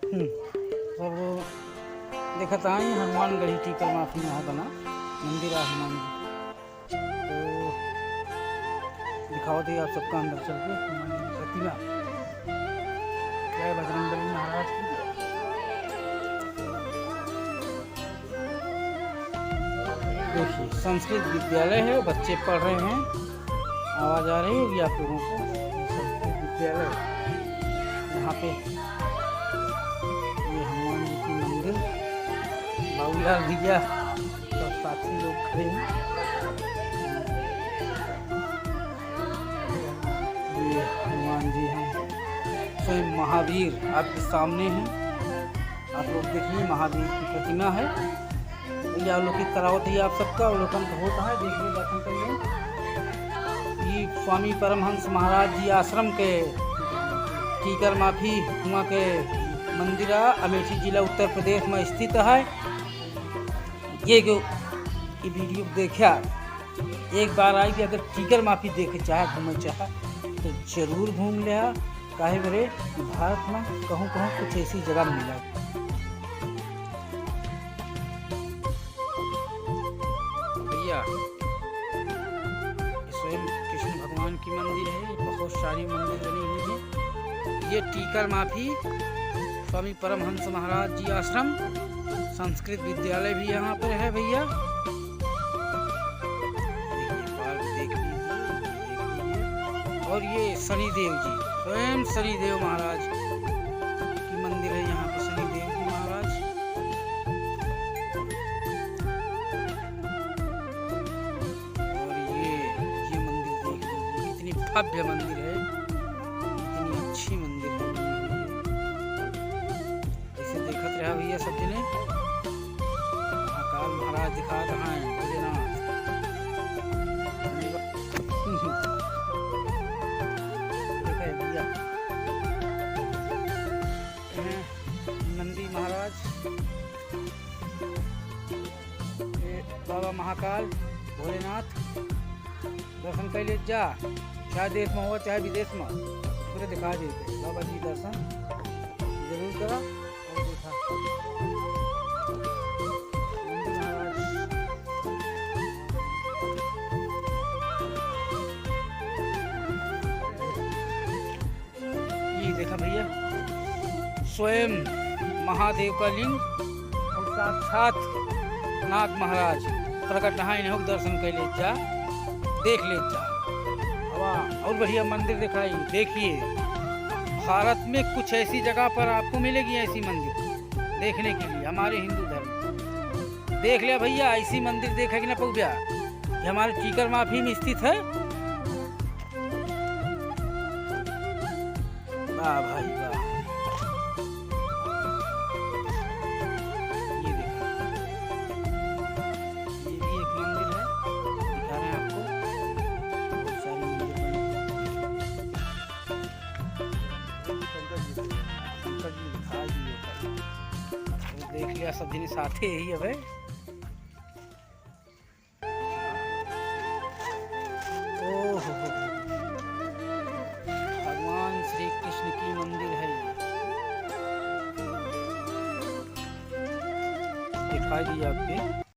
सब देखत आई हनुमानगढ़ी टीकर माफी यहाँ बना मंदिर है हनुमान जी। तो दिखाओ थे आप सबका अंदर चल के हनुमान जी की प्रतिमा। जय बजरंगबली महाराज की। देखिए संस्कृत विद्यालय है, बच्चे पढ़ रहे हैं। आवाज़ आ रही होगी आप लोगों को। संस्कृत विद्यालय यहाँ पे ये हनुमान जी की मंदिर। बाबूलाल भैया सब साथी लोग खड़े हैं। ये हनुमान जी हैं, स्वयं महावीर आपके सामने हैं। आप लोग देखिए महावीर की प्रतिमा है। ये अवलोकित करावत है आप सबका अवलोकन होता है। देखिए दर्शन करिए। ये स्वामी परमहंस महाराज जी आश्रम के टीकर माफी हुआ के मंदिर अमेठी जिला उत्तर प्रदेश में स्थित है। ये वीडियो देखा एक बार आई कि अगर टीकर माफी देखे चाहे घूमे चाहे तो जरूर घूम ले। काहे बरे भारत में कहूँ कहूँ कुछ ऐसी जगह मिला। भैया स्वयं कृष्ण भगवान की मंदिर है। बहुत सारी मंदिर बनी हुई है। ये टीकर माफी स्वामी परमहंस महाराज जी आश्रम संस्कृत विद्यालय भी यहाँ पर है भैया। देख लीजिए। और ये शनिदेव जी स्वयं शनिदेव महाराज की मंदिर है यहाँ पे। शनिदेव जी महाराज और ये मंदिर देख लीजिए कितनी भव्य मंदिर है, कितनी अच्छी मंदिर है। ऐसे देखते रहा भैया सब जने। महाकाल महाराज दिखा रहा है भोलेनाथ। भैया नंदी महाराज, बाबा महाकाल भोलेनाथ दर्शन कर ले जा। चाहे देश में हो चाहे विदेश में पूरे दिखा देते बाबा जी। दर्शन जरूर करा और देखा। ये देखा भैया स्वयं महादेव का लिंग और साक्षात नाग महाराज प्रकट नहाए हो। दर्शन कर ले जा, देख ले जा। और बढ़िया मंदिर दिखाई। देखिए भारत में कुछ ऐसी जगह पर आपको मिलेगी ऐसी मंदिर देखने के लिए। हमारे हिंदू धर्म देख लिया भैया। ऐसी मंदिर देखेगी ना पौबिया ये हमारे टीकर माफी में स्थित है। वाह भाई वाह। ये देखो ये भी एक मंदिर है, दिखा रहे हैं आपको। बहुत सारी मंदिर शंकर जी दिखाई दिए। देख लिया सब दिन साथे ही है भाई। ओहो भगवान श्री कृष्ण की मंदिर है। दिखाई दी आपके।